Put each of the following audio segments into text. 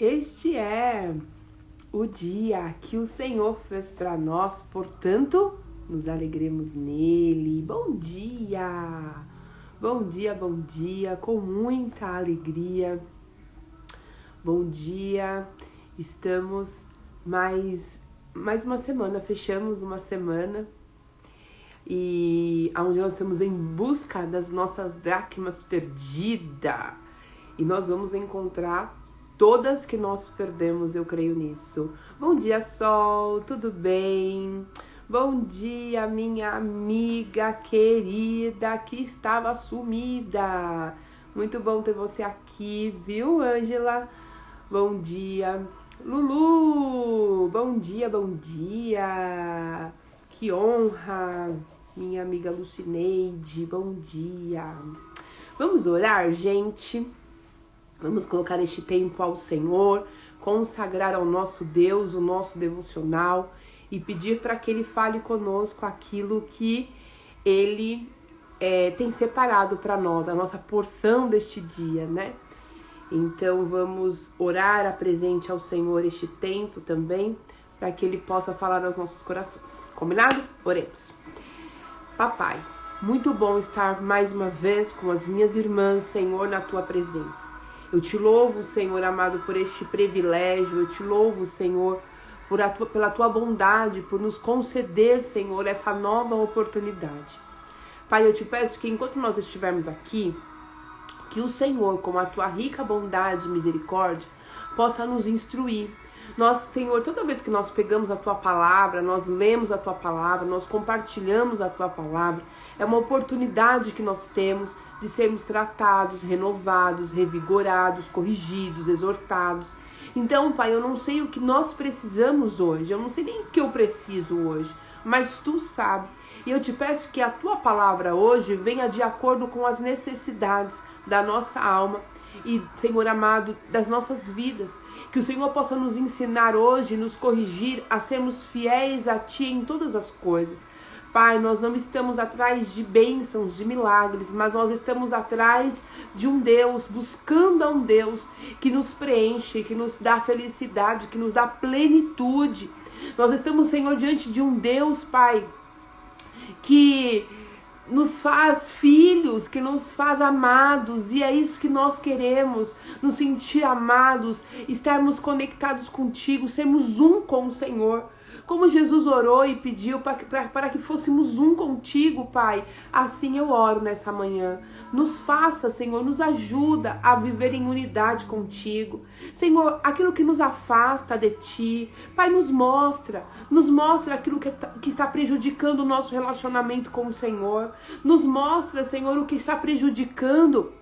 Este é o dia que o Senhor fez para nós, portanto, nos alegremos nele. Bom dia! Bom dia, bom dia, com muita alegria. Bom dia, estamos mais uma semana, fechamos uma semana e onde nós estamos em busca das nossas dracmas perdidas e nós vamos encontrar todas que nós perdemos, eu creio nisso. Bom dia, Sol, tudo bem? Bom dia, minha amiga querida que estava sumida. Muito bom ter você aqui, viu, Ângela? Bom dia, Lulu. Bom dia, bom dia. Que honra, minha amiga Lucineide. Bom dia. Vamos orar, gente? Vamos colocar este tempo ao Senhor, consagrar ao nosso Deus o nosso devocional e pedir para que Ele fale conosco aquilo que Ele tem separado para nós, a nossa porção deste dia, né? Então vamos orar, apresente ao Senhor este tempo também, para que Ele possa falar aos nossos corações. Combinado? Oremos. Papai, muito bom estar mais uma vez com as minhas irmãs, Senhor, na Tua presença. Eu te louvo, Senhor amado, por este privilégio. Eu te louvo, Senhor, pela tua bondade, por nos conceder, Senhor, essa nova oportunidade. Pai, eu te peço que enquanto nós estivermos aqui, que o Senhor, com a tua rica bondade e misericórdia, possa nos instruir. Nós, Senhor, toda vez que nós pegamos a tua palavra, nós lemos a tua palavra, nós compartilhamos a tua palavra, é uma oportunidade que nós temos de sermos tratados, renovados, revigorados, corrigidos, exortados. Então, Pai, eu não sei o que nós precisamos hoje, eu não sei nem o que eu preciso hoje, mas Tu sabes. E eu te peço que a Tua palavra hoje venha de acordo com as necessidades da nossa alma e, Senhor amado, das nossas vidas. Que o Senhor possa nos ensinar hoje, nos corrigir a sermos fiéis a Ti em todas as coisas. Pai, nós não estamos atrás de bênçãos, de milagres, mas nós estamos atrás de um Deus, buscando a um Deus que nos preenche, que nos dá felicidade, que nos dá plenitude. Nós estamos, Senhor, diante de um Deus, Pai, que nos faz filhos, que nos faz amados, e é isso que nós queremos, nos sentir amados, estarmos conectados contigo, sermos um com o Senhor. Como Jesus orou e pediu para que fôssemos um contigo, Pai, assim eu oro nessa manhã. Nos faça, Senhor, nos ajuda a viver em unidade contigo. Senhor, aquilo que nos afasta de Ti, Pai, nos mostra aquilo que está prejudicando o nosso relacionamento com o Senhor. Nos mostra, Senhor, o que está prejudicando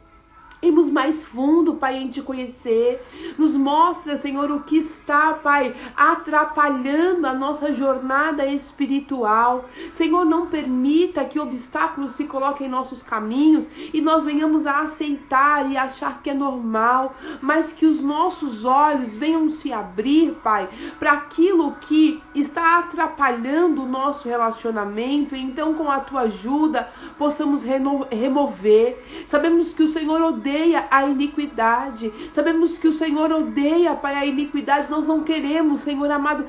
irmos mais fundo, Pai, em Te conhecer. Nos mostra, Senhor, o que está, Pai, atrapalhando a nossa jornada espiritual. Senhor, não permita que obstáculos se coloquem em nossos caminhos e nós venhamos a aceitar e achar que é normal, mas que os nossos olhos venham se abrir, Pai, para aquilo que está atrapalhando o nosso relacionamento. Então, com a Tua ajuda, possamos remover. Sabemos que o Senhor odeia a iniquidade. Sabemos que o Senhor odeia, Pai, a iniquidade. Nós não queremos, Senhor amado,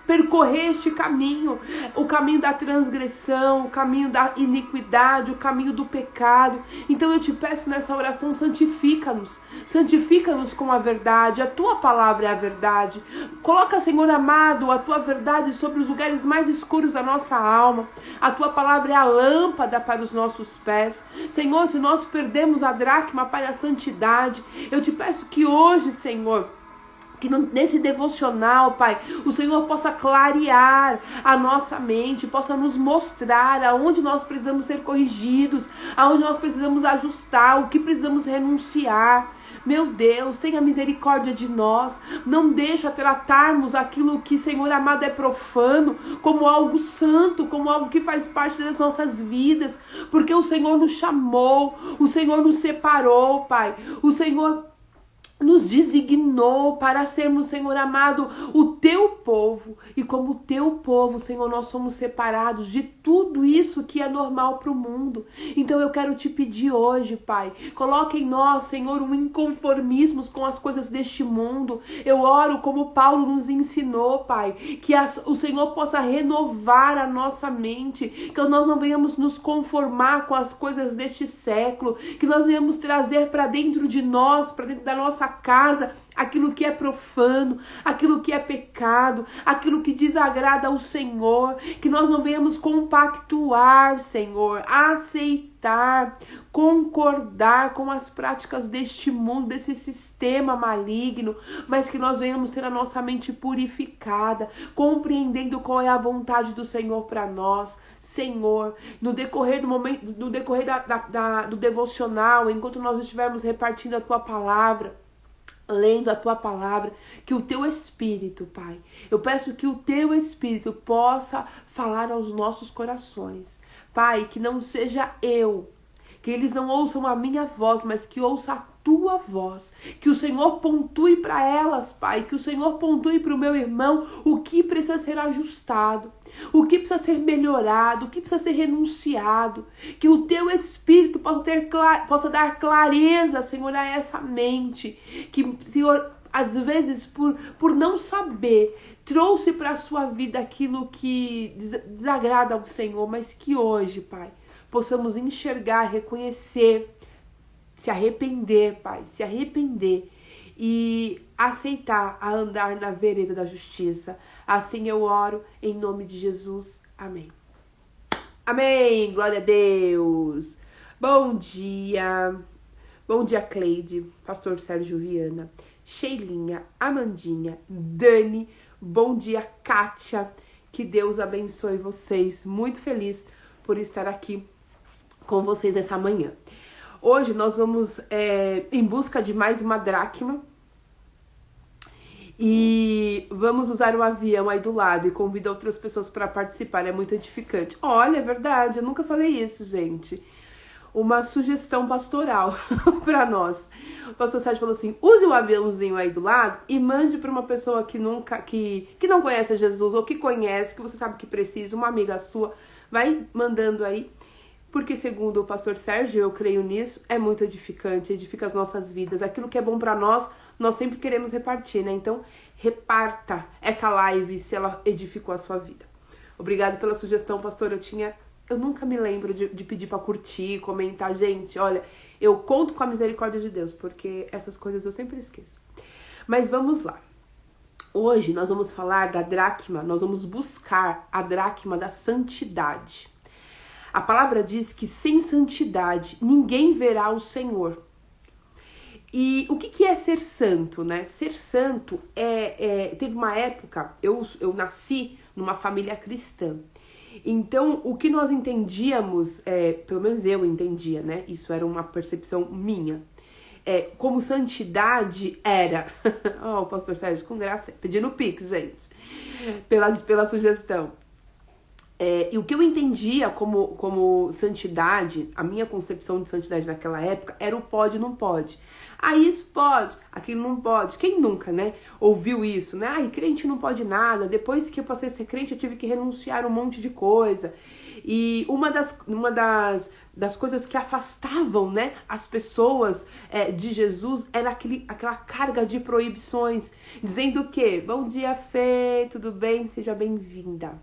percorrer este caminho, o caminho da transgressão, o caminho da iniquidade, o caminho do pecado. Então eu te peço nessa oração, santifica-nos com a verdade. A Tua palavra é a verdade. Coloca, Senhor amado, a Tua verdade sobre os lugares mais escuros da nossa alma. A Tua palavra é a lâmpada para os nossos pés. Senhor, se nós perdemos a dracma para a santidade, eu te peço que hoje, Senhor, que nesse devocional, Pai, o Senhor possa clarear a nossa mente, possa nos mostrar aonde nós precisamos ser corrigidos, aonde nós precisamos ajustar, o que precisamos renunciar. Meu Deus, tenha misericórdia de nós. Não deixa tratarmos aquilo que, Senhor amado, é profano como algo santo, como algo que faz parte das nossas vidas, porque o Senhor nos chamou, o Senhor nos separou, Pai. O Senhor nos designou para sermos, Senhor amado, o teu povo. E como teu povo, Senhor, nós somos separados de tudo isso que é normal para o mundo. Então eu quero te pedir hoje, Pai, coloque em nós, Senhor, um inconformismo com as coisas deste mundo. Eu oro como Paulo nos ensinou, Pai, que o Senhor possa renovar a nossa mente, que nós não venhamos nos conformar com as coisas deste século, que nós venhamos trazer para dentro de nós, para dentro da nossa casa, aquilo que é profano, aquilo que é pecado, aquilo que desagrada ao Senhor, que nós não venhamos compactuar, Senhor, aceitar, concordar com as práticas deste mundo, desse sistema maligno, mas que nós venhamos ter a nossa mente purificada, compreendendo qual é a vontade do Senhor para nós. Senhor, no decorrer do momento, no decorrer do devocional, enquanto nós estivermos repartindo a tua palavra, lendo a tua palavra, que o teu Espírito, Pai, eu peço que o teu Espírito possa falar aos nossos corações. Pai, que não seja eu, que eles não ouçam a minha voz, mas que ouça a tua voz, que o Senhor pontue para elas, Pai, que o Senhor pontue para o meu irmão o que precisa ser ajustado, o que precisa ser melhorado, o que precisa ser renunciado, que o teu Espírito possa dar clareza, Senhor, a essa mente, que, Senhor, às vezes, por não saber, trouxe para a sua vida aquilo que desagrada ao Senhor, mas que hoje, Pai, possamos enxergar, reconhecer, se arrepender, Pai, se arrepender e aceitar a andar na vereda da justiça. Assim eu oro em nome de Jesus. Amém. Amém. Glória a Deus. Bom dia. Bom dia, Cleide, pastor Sérgio Viana, Sheilinha, Amandinha, Dani. Bom dia, Kátia. Que Deus abençoe vocês. Muito feliz por estar aqui com vocês essa manhã. Hoje nós vamos em busca de mais uma dracma e vamos usar o avião aí do lado e convido outras pessoas para participar, é muito edificante. Olha, é verdade, eu nunca falei isso, gente. Uma sugestão pastoral para nós. O pastor Sérgio falou assim, use o aviãozinho aí do lado e mande para uma pessoa que não conhece Jesus ou que conhece, que você sabe que precisa, uma amiga sua, vai mandando aí. Porque segundo o pastor Sérgio, eu creio nisso, é muito edificante, edifica as nossas vidas. Aquilo que é bom para nós sempre queremos repartir, né? Então, reparta essa live se ela edificou a sua vida. Obrigado pela sugestão, pastor. Eu nunca me lembro de pedir para curtir, comentar. Gente, olha, eu conto com a misericórdia de Deus, porque essas coisas eu sempre esqueço. Mas vamos lá. Hoje nós vamos falar da dracma, nós vamos buscar a dracma da santidade. A palavra diz que sem santidade ninguém verá o Senhor. E o que é ser santo, né? Ser santo teve uma época, eu nasci numa família cristã. Então, o que nós entendíamos, pelo menos eu entendia, né? Isso era uma percepção minha. Como santidade era... o pastor Sérgio, com graça, pedindo pix, gente, pela sugestão. E o que eu entendia como santidade, a minha concepção de santidade naquela época, era o pode e não pode. Isso pode, aquilo não pode. Quem nunca, né, ouviu isso, né? Crente não pode nada. Depois que eu passei a ser crente, eu tive que renunciar um monte de coisa. E uma das coisas que afastavam, né, as pessoas de Jesus era aquela carga de proibições, dizendo o quê? Bom dia, Fê, tudo bem? Seja bem-vinda.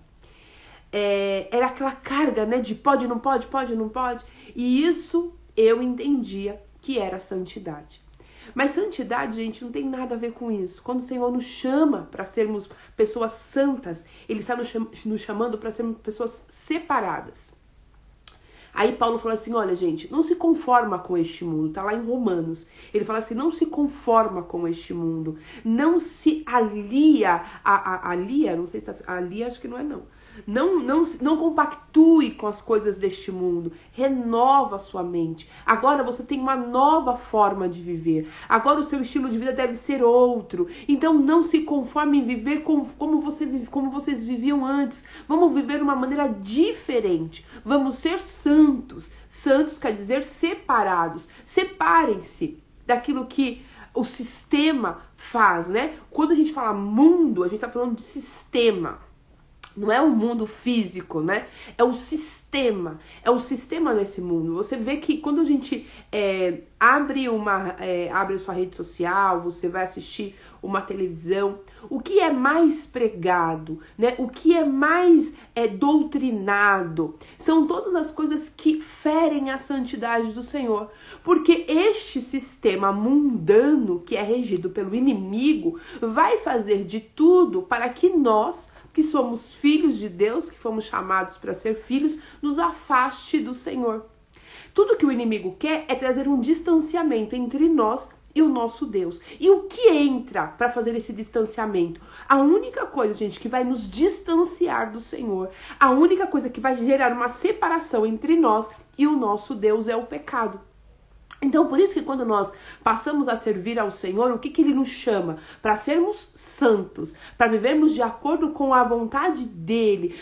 Era aquela carga, né, de pode, não pode, pode, não pode. E isso eu entendia que era santidade. Mas santidade, gente, não tem nada a ver com isso. Quando o Senhor nos chama para sermos pessoas santas, Ele está nos chamando para sermos pessoas separadas. Aí Paulo fala assim, olha, gente, não se conforma com este mundo. Tá lá em Romanos. Ele fala assim, não se conforma com este mundo. Não se alia, não sei se tá... Alia, acho que não é não. Não compactue com as coisas deste mundo. Renova a sua mente. Agora você tem uma nova forma de viver. Agora o seu estilo de vida deve ser outro. Então não se conforme em viver como vocês viviam antes. Vamos viver de uma maneira diferente. Vamos ser santos. Santos quer dizer separados. Separem-se daquilo que o sistema faz, né? Quando a gente fala mundo, a gente tá falando de sistema. Não é o mundo físico, né? É o sistema. É o sistema desse mundo. Você vê que quando a gente abre a sua rede social, você vai assistir uma televisão, o que é mais pregado, né? O que é mais doutrinado, são todas as coisas que ferem a santidade do Senhor. Porque este sistema mundano, que é regido pelo inimigo, vai fazer de tudo para que nós, que somos filhos de Deus, que fomos chamados para ser filhos, nos afaste do Senhor. Tudo que o inimigo quer é trazer um distanciamento entre nós e o nosso Deus. E o que entra para fazer esse distanciamento? A única coisa, gente, que vai nos distanciar do Senhor, a única coisa que vai gerar uma separação entre nós e o nosso Deus é o pecado. Então, por isso que quando nós passamos a servir ao Senhor, o que Ele nos chama? Para sermos santos, para vivermos de acordo com a vontade dEle,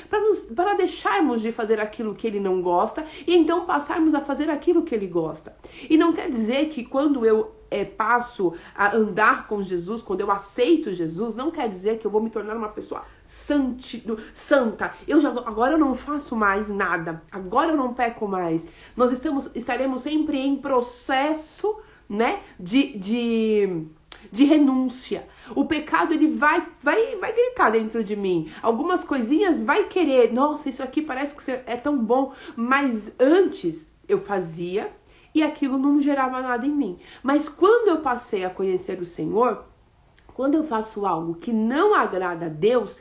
para deixarmos de fazer aquilo que Ele não gosta e então passarmos a fazer aquilo que Ele gosta. E não quer dizer que quando eu passo a andar com Jesus, quando eu aceito Jesus, não quer dizer que eu vou me tornar uma pessoa santa. Agora eu não faço mais nada, agora eu não peco mais. Nós estaremos sempre em processo, né, de renúncia. O pecado, ele vai gritar dentro de mim. Algumas coisinhas vai querer, nossa, isso aqui parece que é tão bom, mas antes eu fazia e aquilo não gerava nada em mim. Mas quando eu passei a conhecer o Senhor, quando eu faço algo que não agrada a Deus,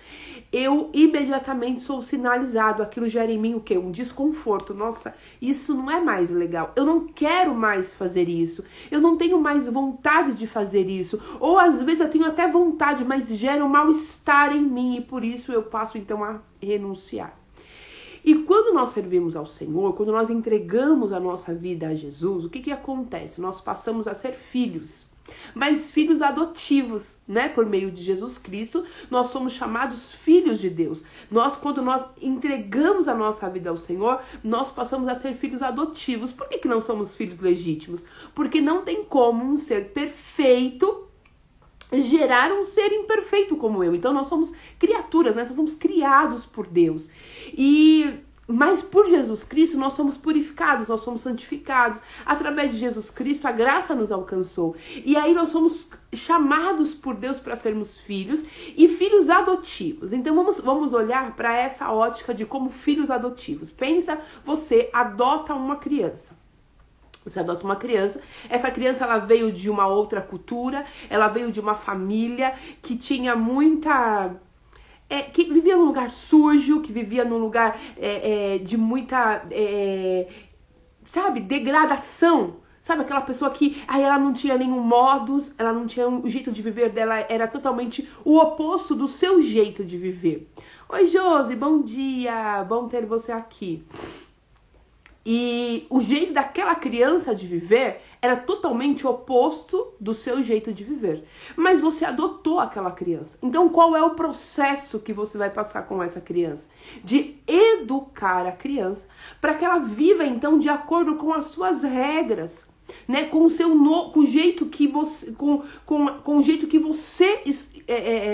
eu imediatamente sou sinalizado. Aquilo gera em mim o quê? Um desconforto. Nossa, isso não é mais legal. Eu não quero mais fazer isso. Eu não tenho mais vontade de fazer isso. Ou às vezes eu tenho até vontade, mas gera um mal-estar em mim e por isso eu passo então a renunciar. E quando nós servimos ao Senhor, quando nós entregamos a nossa vida a Jesus, o que acontece? Nós passamos a ser filhos, mas filhos adotivos, né? Por meio de Jesus Cristo, nós somos chamados filhos de Deus. Quando nós entregamos a nossa vida ao Senhor, nós passamos a ser filhos adotivos. Por que não somos filhos legítimos? Porque não tem como um ser perfeito gerar um ser imperfeito como eu. Então nós somos criaturas, né? Nós somos criados por Deus. Mas por Jesus Cristo nós somos purificados, nós somos santificados. Através de Jesus Cristo a graça nos alcançou. E aí nós somos chamados por Deus para sermos filhos e filhos adotivos. Então vamos olhar para essa ótica de como filhos adotivos. Pensa, você adota uma criança. Você adota uma criança, essa criança ela veio de uma outra cultura, ela veio de uma família que tinha muita... que vivia num lugar sujo, que vivia num lugar de muita, degradação. Sabe, aquela pessoa que ela não tinha nenhum modus, ela não tinha o jeito de viver dela, era totalmente o oposto do seu jeito de viver. Oi, Josi, bom dia, bom ter você aqui. E o jeito daquela criança de viver era totalmente oposto do seu jeito de viver. Mas você adotou aquela criança. Então qual é o processo que você vai passar com essa criança? De educar a criança para que ela viva então de acordo com as suas regras, né? Com o jeito que você, com o jeito que você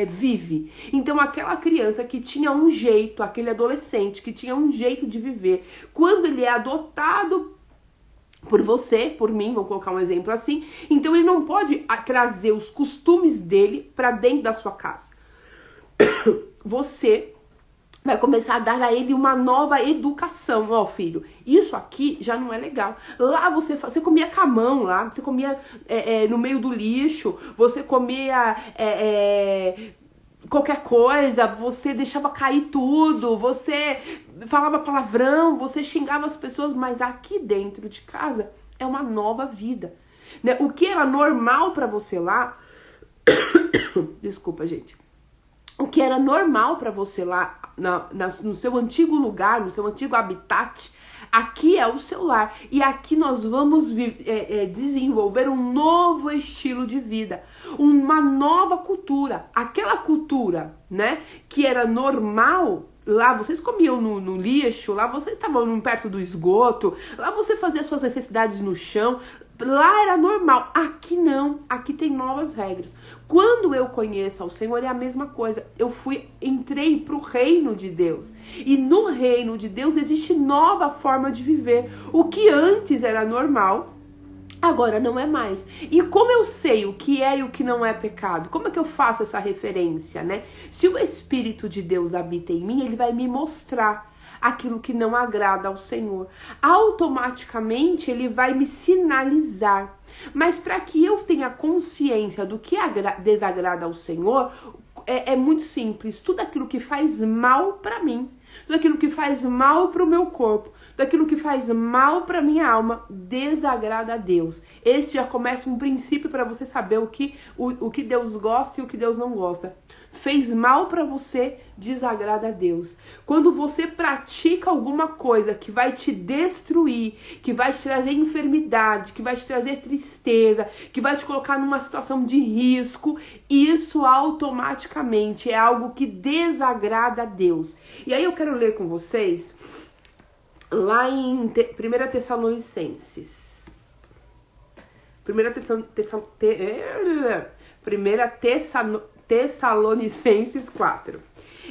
vive. Então aquela criança que tinha um jeito, aquele adolescente que tinha um jeito de viver, quando ele é adotado por você, por mim, vou colocar um exemplo assim, então ele não pode trazer os costumes dele para dentro da sua casa. Você vai começar a dar a ele uma nova educação. Ó, filho, isso aqui já não é legal. Lá você comia com a mão, lá você comia no meio do lixo, você comia qualquer coisa, você deixava cair tudo, você falava palavrão, você xingava as pessoas, mas aqui dentro de casa é uma nova vida, né? O que era normal pra você lá... Desculpa, gente. O que era normal para você lá no seu antigo lugar, no seu antigo habitat, aqui é o seu lar. E aqui nós vamos desenvolver um novo estilo de vida, uma nova cultura. Aquela cultura, né, que era normal, lá vocês comiam no lixo, lá vocês estavam perto do esgoto, lá você fazia suas necessidades no chão. Lá era normal, aqui não, aqui tem novas regras. Quando eu conheço ao Senhor é a mesma coisa. Entrei para o reino de Deus. E no reino de Deus existe nova forma de viver. O que antes era normal, agora não é mais. E como eu sei o que é e o que não é pecado? Como é que eu faço essa referência, né? Se o Espírito de Deus habita em mim, ele vai me mostrar aquilo que não agrada ao Senhor. Automaticamente ele vai me sinalizar. Mas para que eu tenha consciência do que desagrada ao Senhor, é muito simples. Tudo aquilo que faz mal para mim, tudo aquilo que faz mal para o meu corpo, tudo aquilo que faz mal para minha alma, desagrada a Deus. Esse já começa um princípio para você saber o que Deus gosta e o que Deus não gosta. Fez mal para você, desagrada a Deus. Quando você pratica alguma coisa que vai te destruir, que vai te trazer enfermidade, que vai te trazer tristeza, que vai te colocar numa situação de risco, isso automaticamente é algo que desagrada a Deus. E aí eu quero ler com vocês lá em 1 Tessalonicenses. 1 Tessalonicenses 4.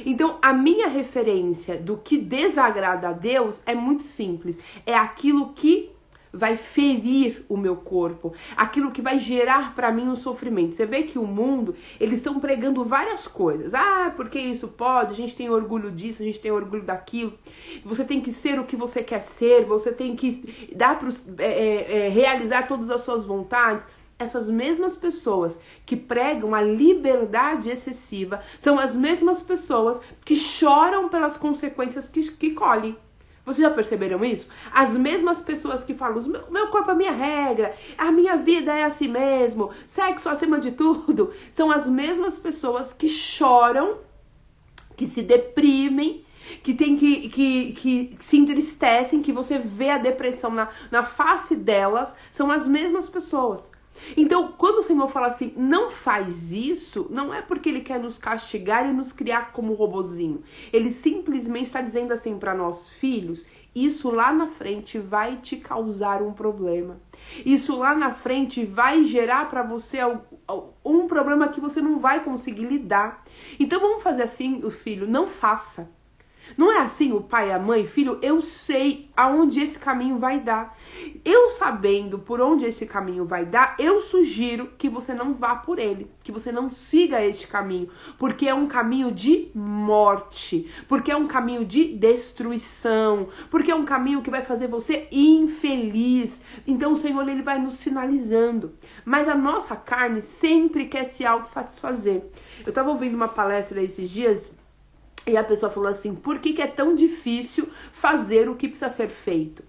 Então, a minha referência do que desagrada a Deus é muito simples. É aquilo que vai ferir o meu corpo, aquilo que vai gerar para mim um sofrimento. Você vê que o mundo, eles estão pregando várias coisas. Ah, porque isso pode, a gente tem orgulho disso, a gente tem orgulho daquilo. Você tem que ser o que você quer ser, você tem que realizar todas as suas vontades. Essas mesmas pessoas que pregam a liberdade excessiva são as mesmas pessoas que choram pelas consequências que colhem. Vocês já perceberam isso? As mesmas pessoas que falam, meu corpo é a minha regra, a minha vida é assim mesmo, sexo acima de tudo, são as mesmas pessoas que choram, que se deprimem, que se entristecem, que você vê a depressão na face delas, são as mesmas pessoas. Então, quando o Senhor fala assim, não faz isso, não é porque Ele quer nos castigar e nos criar como robozinho. Ele simplesmente está dizendo assim para nós, filhos, isso lá na frente vai te causar um problema. Isso lá na frente vai gerar para você um problema que você não vai conseguir lidar. Então, vamos fazer assim, o filho, não faça. Não é assim o pai e a mãe, filho, eu sei aonde esse caminho vai dar. Eu sabendo por onde esse caminho vai dar, eu sugiro que você não vá por ele, que você não siga este caminho, porque é um caminho de morte, porque é um caminho de destruição, porque é um caminho que vai fazer você infeliz. Então o Senhor, ele vai nos sinalizando. Mas a nossa carne sempre quer se autossatisfazer. Eu estava ouvindo uma palestra esses dias, e a pessoa falou assim, por que é tão difícil fazer o que precisa ser feito?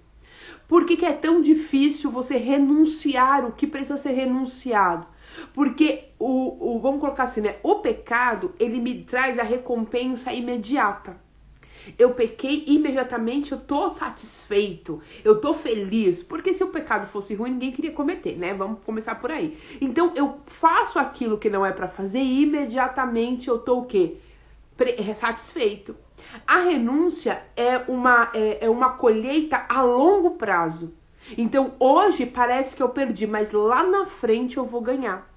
Por que é tão difícil você renunciar o que precisa ser renunciado? Porque, vamos colocar assim, né? O pecado, ele me traz a recompensa imediata. Eu pequei, imediatamente eu tô satisfeito, eu tô feliz. Porque se o pecado fosse ruim, ninguém queria cometer, né? Vamos começar por aí. Então, eu faço aquilo que não é pra fazer e imediatamente eu tô o quê? Satisfeito. A renúncia é uma colheita a longo prazo. Então hoje parece que eu perdi, mas lá na frente eu vou ganhar.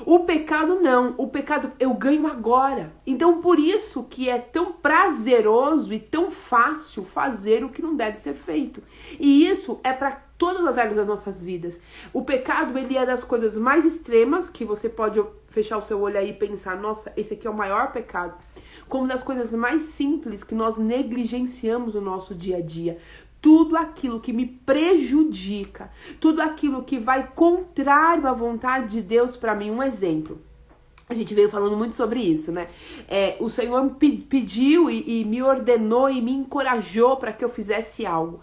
O pecado não, o pecado eu ganho agora. Então por isso que é tão prazeroso e tão fácil fazer o que não deve ser feito. E isso é para todas as áreas das nossas vidas. O pecado, ele é das coisas mais extremas, que você pode fechar o seu olho aí e pensar, nossa, esse aqui é o maior pecado. Como das coisas mais simples que nós negligenciamos no nosso dia a dia. Tudo aquilo que me prejudica, tudo aquilo que vai contrário à vontade de Deus para mim. Um exemplo. A gente veio falando muito sobre isso, né? O Senhor me pediu e me ordenou e me encorajou para que eu fizesse algo.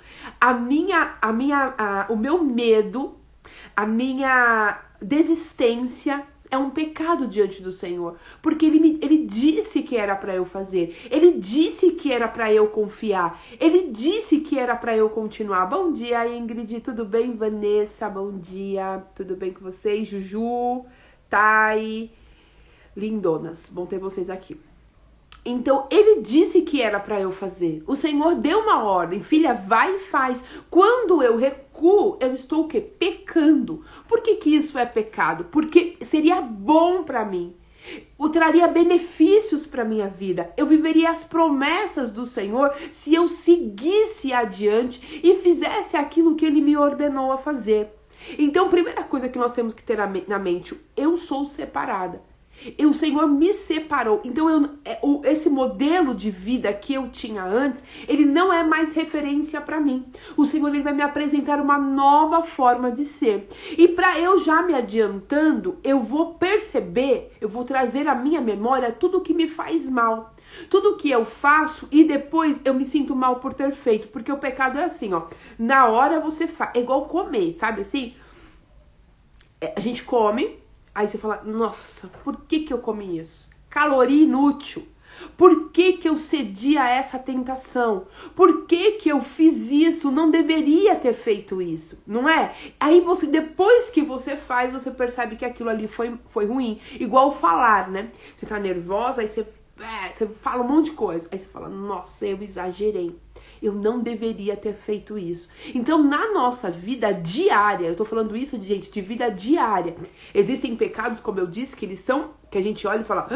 O meu medo, a minha desistência é um pecado diante do Senhor, porque ele disse que era para eu fazer, ele disse que era para eu confiar, ele disse que era para eu continuar. Bom dia, Ingrid, tudo bem? Vanessa, bom dia, tudo bem com vocês? Juju, Thay, lindonas, bom ter vocês aqui. Então, ele disse que era para eu fazer. O Senhor deu uma ordem. Filha, vai e faz. Quando eu recuo, eu estou o quê? Pecando. Por que que isso é pecado? Porque seria bom para mim. Eu traria benefícios para minha vida. Eu viveria as promessas do Senhor se eu seguisse adiante e fizesse aquilo que ele me ordenou a fazer. Então, primeira coisa que nós temos que ter na mente, eu sou separada. O Senhor me separou. Então, esse modelo de vida que eu tinha antes, ele não é mais referência para mim. O Senhor, ele vai me apresentar uma nova forma de ser. E para eu já me adiantando, eu vou perceber, eu vou trazer à minha memória tudo que me faz mal. Tudo que eu faço e depois eu me sinto mal por ter feito. Porque o pecado é assim, ó. Na hora você faz. É igual comer, sabe assim? A gente come... Aí você fala, nossa, por que que eu comi isso? Caloria inútil. Por que que eu cedi a essa tentação? Por que que eu fiz isso? Não deveria ter feito isso, não é? Aí você, depois que você faz, você percebe que aquilo ali foi ruim. Igual falar, né? Você tá nervosa, aí você fala um monte de coisa. Aí você fala, nossa, eu exagerei. Eu não deveria ter feito isso. Então, na nossa vida diária, eu tô falando isso, gente, de vida diária. Existem pecados, como eu disse, que eles são, que a gente olha e fala,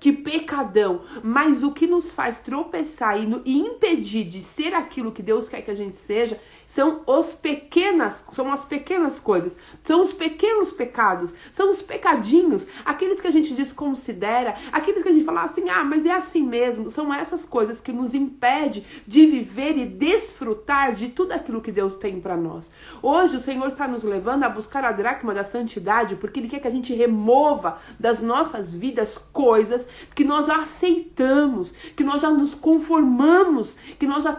que pecadão. Mas o que nos faz tropeçar e impedir de ser aquilo que Deus quer que a gente seja, são as pequenas coisas, são os pequenos pecados, são os pecadinhos, aqueles que a gente desconsidera, aqueles que a gente fala assim, mas é assim mesmo. São essas coisas que nos impedem de viver e desfrutar de tudo aquilo que Deus tem para nós. Hoje o Senhor está nos levando a buscar a dracma da santidade, porque Ele quer que a gente remova das nossas vidas coisas que nós já aceitamos, que nós já nos conformamos, que nós já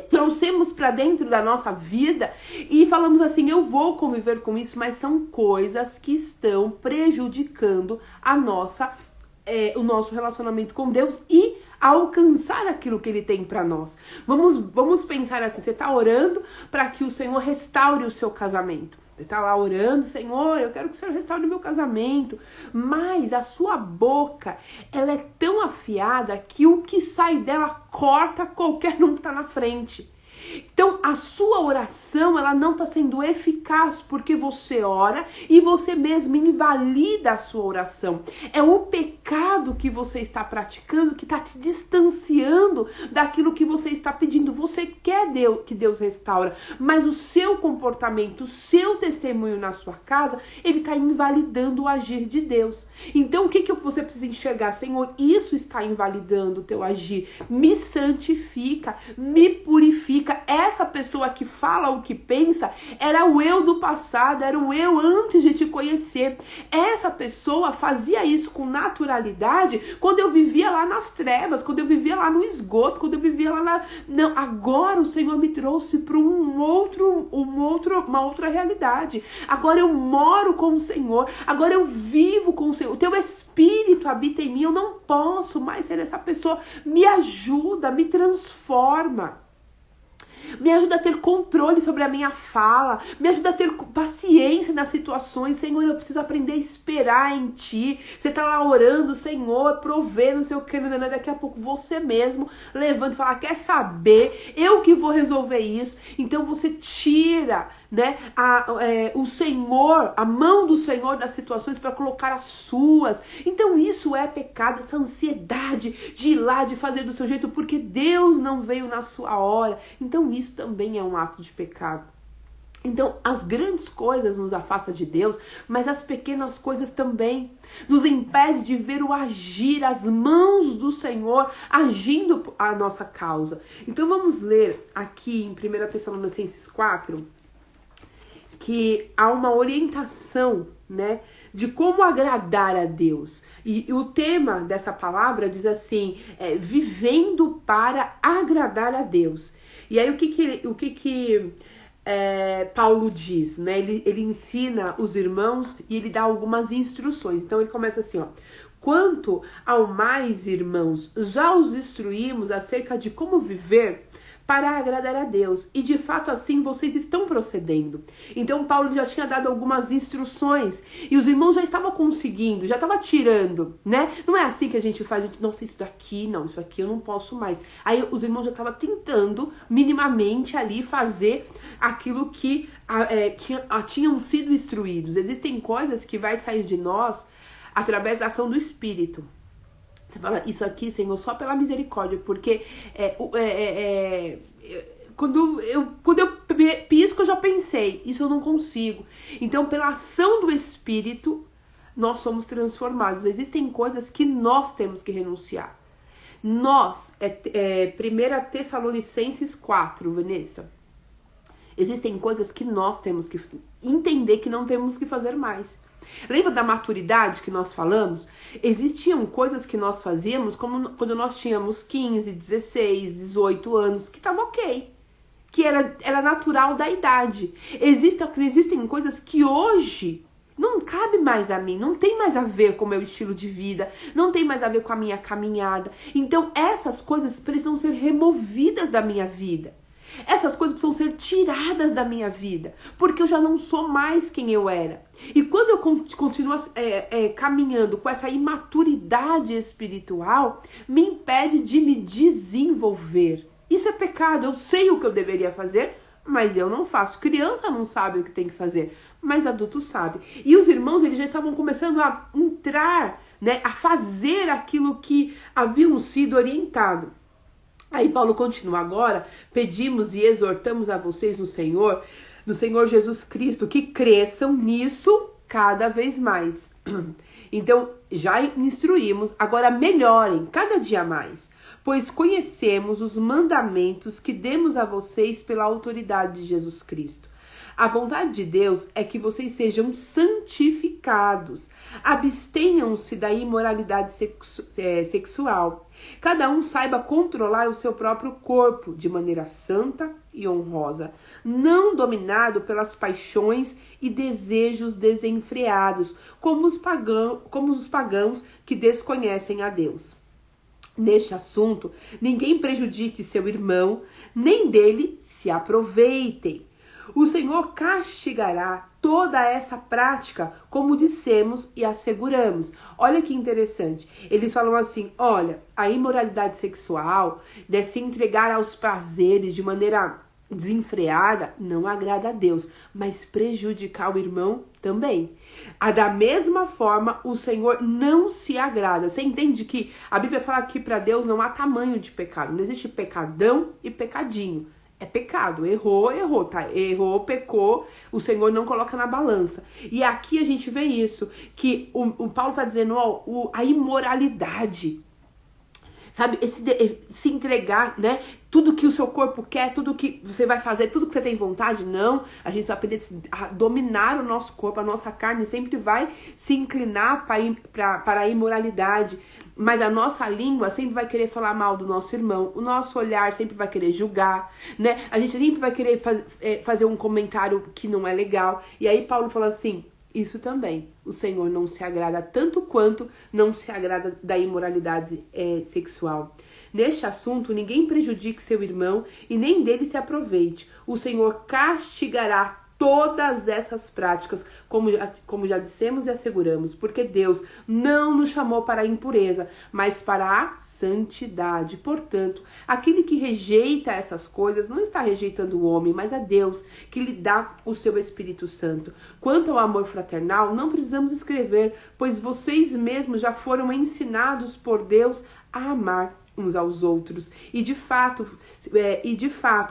trouxemos para dentro da nossa vida e falamos assim, eu vou conviver com isso, mas são coisas que estão prejudicando o nosso relacionamento com Deus e alcançar aquilo que Ele tem para nós. Vamos pensar assim, você está orando para que o Senhor restaure o seu casamento. Você está lá orando, Senhor, eu quero que o Senhor restaure o meu casamento. Mas a sua boca, ela é tão afiada que o que sai dela corta qualquer um que está na frente. Então, a sua oração, ela não está sendo eficaz porque você ora e você mesmo invalida a sua oração. É o pecado que você está praticando que está te distanciando daquilo que você está pedindo. Você quer que Deus restaura, mas o seu comportamento, o seu testemunho na sua casa, ele está invalidando o agir de Deus. Então, o que você precisa enxergar? Senhor, isso está invalidando o teu agir. Me santifica, me purifica. Essa pessoa que fala o que pensa era o eu do passado, era o eu antes de te conhecer. Essa pessoa fazia isso com naturalidade quando eu vivia lá nas trevas, quando eu vivia lá no esgoto, quando eu vivia lá Não, agora o Senhor me trouxe para uma outra realidade. Agora eu moro com o Senhor, agora eu vivo com o Senhor. O teu Espírito habita em mim, eu não posso mais ser essa pessoa. Me ajuda, me transforma. Me ajuda a ter controle sobre a minha fala. Me ajuda a ter paciência nas situações. Senhor, eu preciso aprender a esperar em Ti. Você tá lá orando, Senhor, provê, não sei o que. Daqui a pouco você mesmo levanta e fala, quer saber? Eu que vou resolver isso. Então você tira, né, o Senhor, a mão do Senhor das situações para colocar as suas. Então isso é pecado, essa ansiedade de ir lá, de fazer do seu jeito, porque Deus não veio na sua hora. Então isso também é um ato de pecado. Então, as grandes coisas nos afastam de Deus, mas as pequenas coisas também nos impedem de ver o agir, as mãos do Senhor agindo a nossa causa. Então, vamos ler aqui em 1 Tessalonicenses 4, que há uma orientação, né, de como agradar a Deus. E o tema dessa palavra diz assim, vivendo para agradar a Deus. E aí, o que Paulo diz, né? Ele ensina os irmãos e ele dá algumas instruções. Então ele começa assim, ó. Quanto ao mais, irmãos, já os instruímos acerca de como viver para agradar a Deus. E de fato assim vocês estão procedendo. Então Paulo já tinha dado algumas instruções e os irmãos já estavam conseguindo, já estavam tirando, né? Não é assim que a gente faz, nossa, isso daqui não, isso aqui eu não posso mais. Aí os irmãos já estavam tentando minimamente ali fazer aquilo que tinham sido instruídos. Existem coisas que vai sair de nós através da ação do Espírito. Você fala, isso aqui, Senhor, só pela misericórdia, porque quando eu pisco, eu já pensei, isso eu não consigo. Então, pela ação do Espírito, nós somos transformados. Existem coisas que nós temos que renunciar. Nós, 1 Tessalonicenses 4, Vanessa, existem coisas que nós temos que entender que não temos que fazer mais. Lembra da maturidade que nós falamos? Existiam coisas que nós fazíamos como quando nós tínhamos 15, 16, 18 anos, que estava ok. Que era natural da idade. Existem coisas que hoje não cabe mais a mim, não tem mais a ver com o meu estilo de vida, não tem mais a ver com a minha caminhada. Então essas coisas precisam ser removidas da minha vida. Essas coisas precisam ser tiradas da minha vida, porque eu já não sou mais quem eu era. E quando eu continuo caminhando com essa imaturidade espiritual, me impede de me desenvolver. Isso é pecado, eu sei o que eu deveria fazer, mas eu não faço. Criança não sabe o que tem que fazer, mas adulto sabe. E os irmãos, eles já estavam começando a entrar, né, a fazer aquilo que haviam sido orientado. Aí Paulo continua agora, pedimos e exortamos a vocês no Senhor Jesus Cristo, que cresçam nisso cada vez mais. Então, já instruímos, agora melhorem cada dia mais, pois conhecemos os mandamentos que demos a vocês pela autoridade de Jesus Cristo. A vontade de Deus é que vocês sejam santificados, abstenham-se da imoralidade sexual. Cada um saiba controlar o seu próprio corpo de maneira santa e honrosa, não dominado pelas paixões e desejos desenfreados, como os pagãos que desconhecem a Deus. Neste assunto, ninguém prejudique seu irmão, nem dele se aproveitem. O Senhor castigará toda essa prática, como dissemos e asseguramos. Olha que interessante. Eles falam assim, olha, a imoralidade sexual, de se entregar aos prazeres de maneira desenfreada, não agrada a Deus, mas prejudicar o irmão também. Da mesma forma, o Senhor não se agrada. Você entende que a Bíblia fala que para Deus não há tamanho de pecado. Não existe pecadão e pecadinho. É pecado, errou, tá? Errou, pecou, o Senhor não coloca na balança. E aqui a gente vê isso, que o Paulo tá dizendo, ó, a imoralidade, sabe? Se entregar, né? Tudo que o seu corpo quer, tudo que você vai fazer, tudo que você tem vontade, não. A gente vai aprender a dominar o nosso corpo, a nossa carne sempre vai se inclinar para a imoralidade. Mas a nossa língua sempre vai querer falar mal do nosso irmão. O nosso olhar sempre vai querer julgar, né? A gente sempre vai querer fazer um comentário que não é legal. E aí Paulo fala assim, isso também. O Senhor não se agrada tanto quanto não se agrada da imoralidade sexual. Neste assunto, ninguém prejudique seu irmão e nem dele se aproveite. O Senhor castigará todas essas práticas, como já dissemos e asseguramos, porque Deus não nos chamou para a impureza, mas para a santidade. Portanto, aquele que rejeita essas coisas não está rejeitando o homem, mas a Deus, que lhe dá o seu Espírito Santo. Quanto ao amor fraternal, não precisamos escrever, pois vocês mesmos já foram ensinados por Deus a amar uns aos outros. E de fato,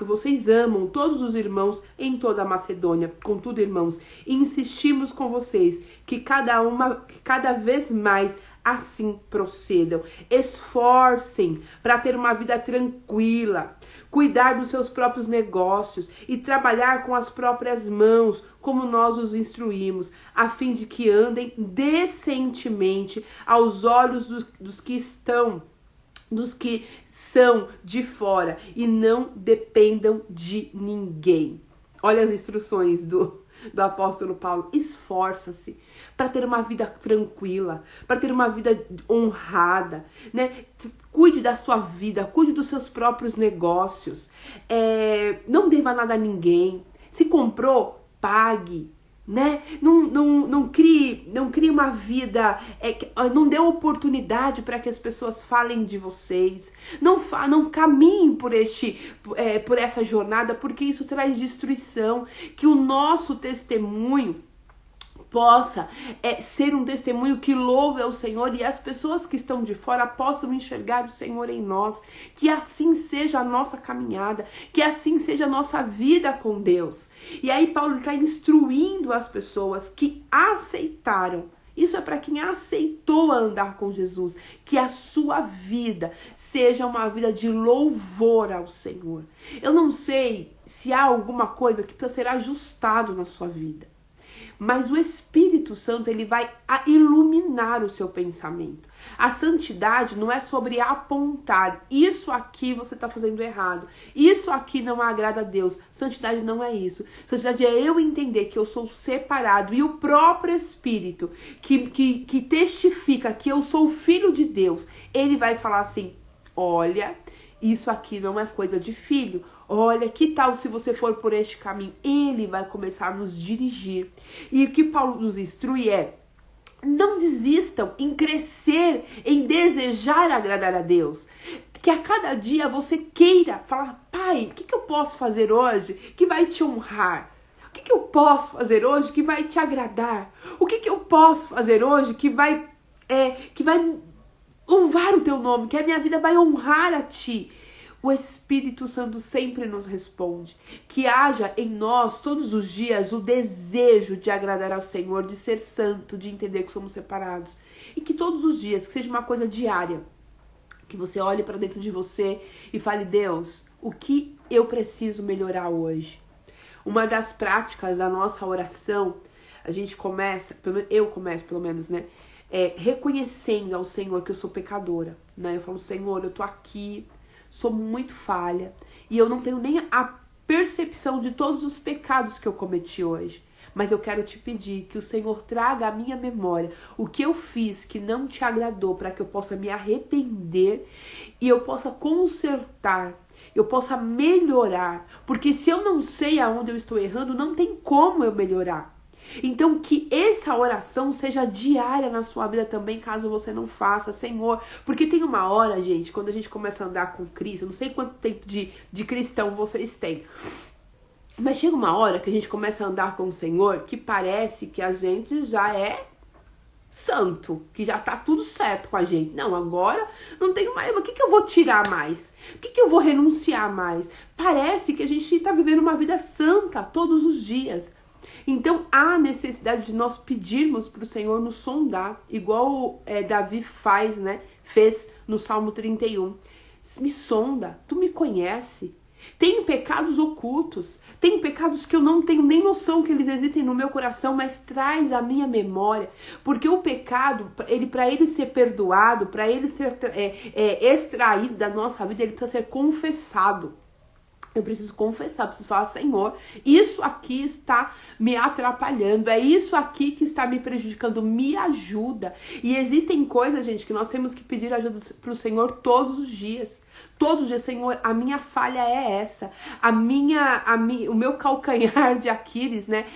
vocês amam todos os irmãos em toda a Macedônia. Contudo, irmãos, insistimos com vocês que cada vez mais assim procedam. Esforcem para ter uma vida tranquila, cuidar dos seus próprios negócios e trabalhar com as próprias mãos, como nós os instruímos, a fim de que andem decentemente aos olhos dos que são de fora e não dependam de ninguém. Olha as instruções do apóstolo Paulo. Esforça-se para ter uma vida tranquila, para ter uma vida honrada, né? Cuide da sua vida, cuide dos seus próprios negócios, não deva nada a ninguém. Se comprou, pague, né? Não crie uma vida, não dê oportunidade para que as pessoas falem de vocês. Não caminhem por essa jornada, porque isso traz destruição. Que o nosso testemunho possa ser um testemunho que louve ao Senhor e as pessoas que estão de fora possam enxergar o Senhor em nós. Que assim seja a nossa caminhada, que assim seja a nossa vida com Deus. E aí Paulo está instruindo as pessoas que aceitaram. Isso é para quem aceitou andar com Jesus, que a sua vida seja uma vida de louvor ao Senhor. Eu não sei se há alguma coisa que precisa ser ajustado na sua vida, mas o Espírito Santo, ele vai iluminar o seu pensamento. A santidade não é sobre apontar, isso aqui você está fazendo errado, isso aqui não agrada a Deus. Santidade não é isso. Santidade é eu entender que eu sou separado e o próprio Espírito que testifica que eu sou filho de Deus, ele vai falar assim: olha, isso aqui não é coisa de filho. Olha, que tal se você for por este caminho? Ele vai começar a nos dirigir. E o que Paulo nos instrui é: não desistam em crescer, em desejar agradar a Deus. Que a cada dia você queira falar: Pai, o que eu posso fazer hoje que vai te honrar? O que eu posso fazer hoje que vai te agradar? O que eu posso fazer hoje que vai honrar o teu nome, que a minha vida vai honrar a ti? O Espírito Santo sempre nos responde. Que haja em nós todos os dias o desejo de agradar ao Senhor, de ser santo, de entender que somos separados. E que todos os dias, que seja uma coisa diária, que você olhe para dentro de você e fale: Deus, o que eu preciso melhorar hoje? Uma das práticas da nossa oração, a gente começa, eu começo pelo menos, né? Reconhecendo ao Senhor que eu sou pecadora, né? Eu falo: Senhor, eu tô aqui, sou muito falha e eu não tenho nem a percepção de todos os pecados que eu cometi hoje. Mas eu quero te pedir que o Senhor traga à minha memória o que eu fiz que não te agradou, para que eu possa me arrepender e eu possa consertar, eu possa melhorar. Porque se eu não sei aonde eu estou errando, não tem como eu melhorar. Então que essa oração seja diária na sua vida também, caso você não faça. Senhor, porque tem uma hora, gente, quando a gente começa a andar com Cristo, eu não sei quanto tempo de cristão vocês têm, mas chega uma hora que a gente começa a andar com o Senhor que parece que a gente já é santo, que já tá tudo certo com a gente. Não, agora não tenho mais, mas o que eu vou tirar mais? O que eu vou renunciar mais? Parece que a gente tá vivendo uma vida santa todos os dias. Então há necessidade de nós pedirmos para o Senhor nos sondar, igual Davi fez no Salmo 31. Me sonda, tu me conhece. Tem pecados ocultos, tem pecados que eu não tenho nem noção que eles existem no meu coração, mas traz à minha memória, porque o pecado, para ele ser perdoado, para ele ser extraído da nossa vida, ele precisa ser confessado. Eu preciso confessar, preciso falar: Senhor, isso aqui está me atrapalhando, é isso aqui que está me prejudicando, me ajuda. E existem coisas, gente, que nós temos que pedir ajuda para o Senhor todos os dias. Todos os dias: Senhor, a minha falha é essa, o meu calcanhar de Aquiles, né?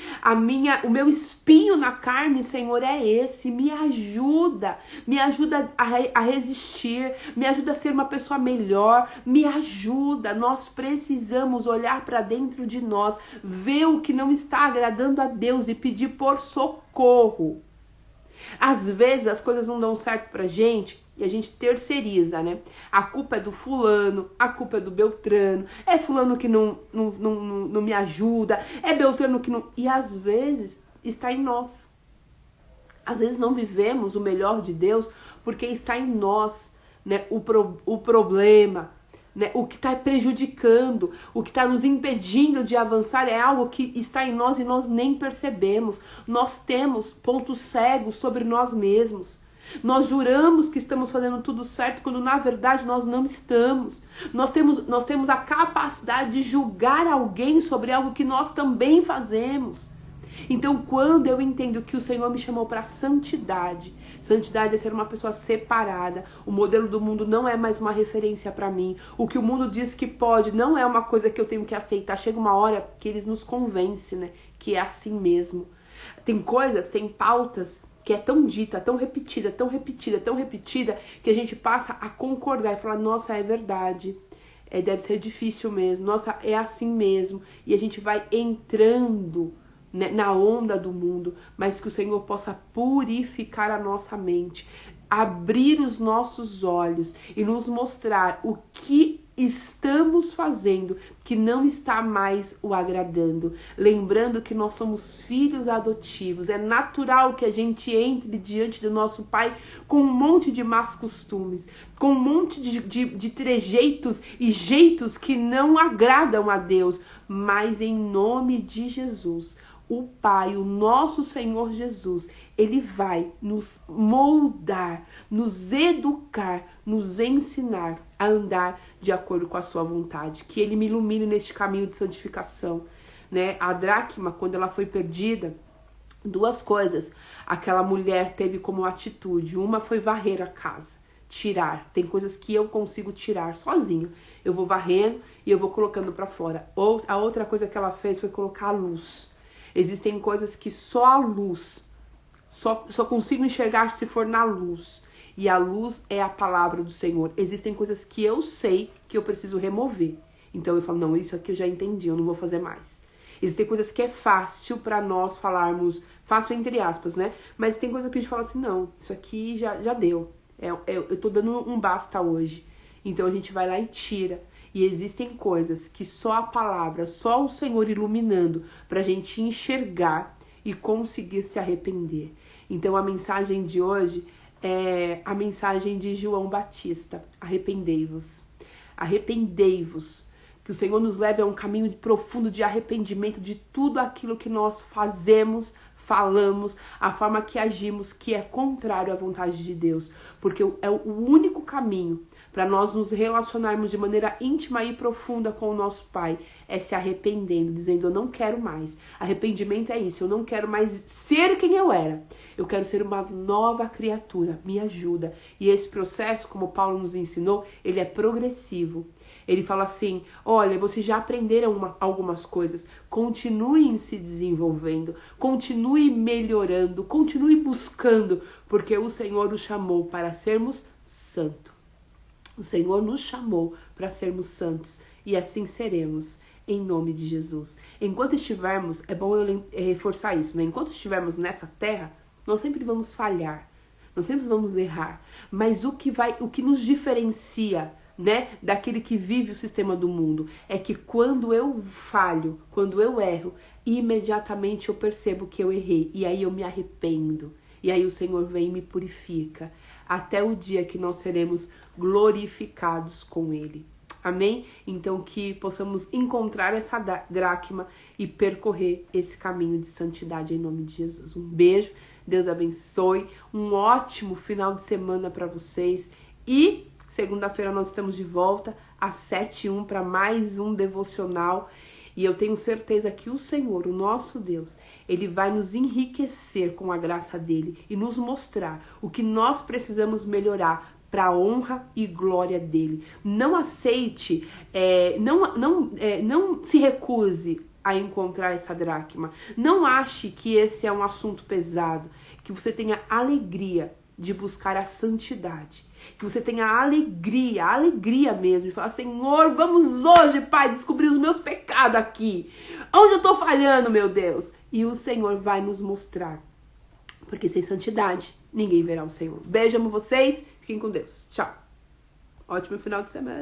O meu espinho na carne, Senhor, é esse. Me ajuda a resistir, me ajuda a ser uma pessoa melhor, me ajuda. Nós precisamos olhar para dentro de nós, ver o que não está agradando a Deus e pedir por socorro. Às vezes as coisas não dão certo pra gente e a gente terceiriza, né? A culpa é do fulano, a culpa é do Beltrano, é fulano que não me ajuda, é Beltrano que não... E às vezes está em nós. Às vezes não vivemos o melhor de Deus porque está em nós, né? O problema, né? O que está prejudicando, o que está nos impedindo de avançar é algo que está em nós e nós nem percebemos. Nós temos pontos cegos sobre nós mesmos. Nós juramos que estamos fazendo tudo certo quando na verdade nós não estamos. Nós temos a capacidade de julgar alguém sobre algo que nós também fazemos. Então, quando eu entendo que o Senhor me chamou para santidade, santidade é ser uma pessoa separada, o modelo do mundo não é mais uma referência para mim, o que o mundo diz que pode não é uma coisa que eu tenho que aceitar. Chega uma hora que eles nos convencem, né, que é assim mesmo. Tem coisas, tem pautas que é tão dita, tão repetida, tão repetida, tão repetida, que a gente passa a concordar e falar, nossa, é verdade. Deve ser difícil mesmo, nossa, é assim mesmo. E a gente vai entrando, né, na onda do mundo, mas que o Senhor possa purificar a nossa mente, abrir os nossos olhos e nos mostrar o que estamos fazendo que não está mais o agradando. Lembrando que nós somos filhos adotivos. É natural que a gente entre diante do nosso Pai com um monte de más costumes, com um monte de trejeitos e jeitos que não agradam a Deus. Mas em nome de Jesus, o Pai, o nosso Senhor Jesus, Ele vai nos moldar, nos educar, nos ensinar a andar de acordo com a sua vontade. Que Ele me ilumine neste caminho de santificação, né? A dracma, quando ela foi perdida, duas coisas aquela mulher teve como atitude. Uma foi varrer a casa, tirar. Tem coisas que eu consigo tirar sozinho. Eu vou varrendo e eu vou colocando para fora. Ou a outra coisa que ela fez foi colocar a luz. Existem coisas que só a luz, só consigo enxergar se for na luz. E a luz é a palavra do Senhor. Existem coisas que eu sei que eu preciso remover. Então eu falo, não, isso aqui eu já entendi, eu não vou fazer mais. Existem coisas que é fácil para nós falarmos, fácil entre aspas, né? Mas tem coisa que a gente fala assim, não, isso aqui já deu. Eu tô dando um basta hoje. Então a gente vai lá e tira. E existem coisas que só a palavra, só o Senhor iluminando pra gente enxergar e conseguir se arrepender. Então a mensagem de hoje é a mensagem de João Batista. Arrependei-vos. Arrependei-vos. Que o Senhor nos leve a um caminho profundo de arrependimento de tudo aquilo que nós fazemos, falamos, a forma que agimos, que é contrário à vontade de Deus. Porque é o único caminho para nós nos relacionarmos de maneira íntima e profunda com o nosso Pai, é se arrependendo, dizendo, eu não quero mais. Arrependimento é isso, eu não quero mais ser quem eu era. Eu quero ser uma nova criatura, me ajuda. E esse processo, como Paulo nos ensinou, ele é progressivo. Ele fala assim, olha, vocês já aprenderam algumas coisas, continuem se desenvolvendo, continue melhorando, continue buscando, porque o Senhor nos chamou para sermos santos. O Senhor nos chamou para sermos santos e assim seremos, em nome de Jesus. Enquanto estivermos, é bom eu reforçar isso, né? Enquanto estivermos nessa terra, nós sempre vamos falhar, nós sempre vamos errar, mas o que nos diferencia, né, daquele que vive o sistema do mundo, é que quando eu falho, quando eu erro, imediatamente eu percebo que eu errei, e aí eu me arrependo, e aí o Senhor vem e me purifica, até o dia que nós seremos glorificados com Ele. Amém? Então que possamos encontrar essa dracma e percorrer esse caminho de santidade em nome de Jesus. Um beijo, Deus abençoe, um ótimo final de semana para vocês e segunda-feira nós estamos de volta às 7h01 para mais um devocional. E eu tenho certeza que o Senhor, o nosso Deus, Ele vai nos enriquecer com a graça dEle e nos mostrar o que nós precisamos melhorar para a honra e glória dEle. Não aceite, não se recuse a encontrar essa dracma. Não ache que esse é um assunto pesado, que você tenha alegria de buscar a santidade, que você tenha alegria mesmo, de falar, Senhor, vamos hoje, Pai, descobrir os meus pecados aqui, onde eu tô falhando, meu Deus, e o Senhor vai nos mostrar, porque sem santidade, ninguém verá o Senhor. Beijo, amo vocês, fiquem com Deus, tchau, ótimo final de semana.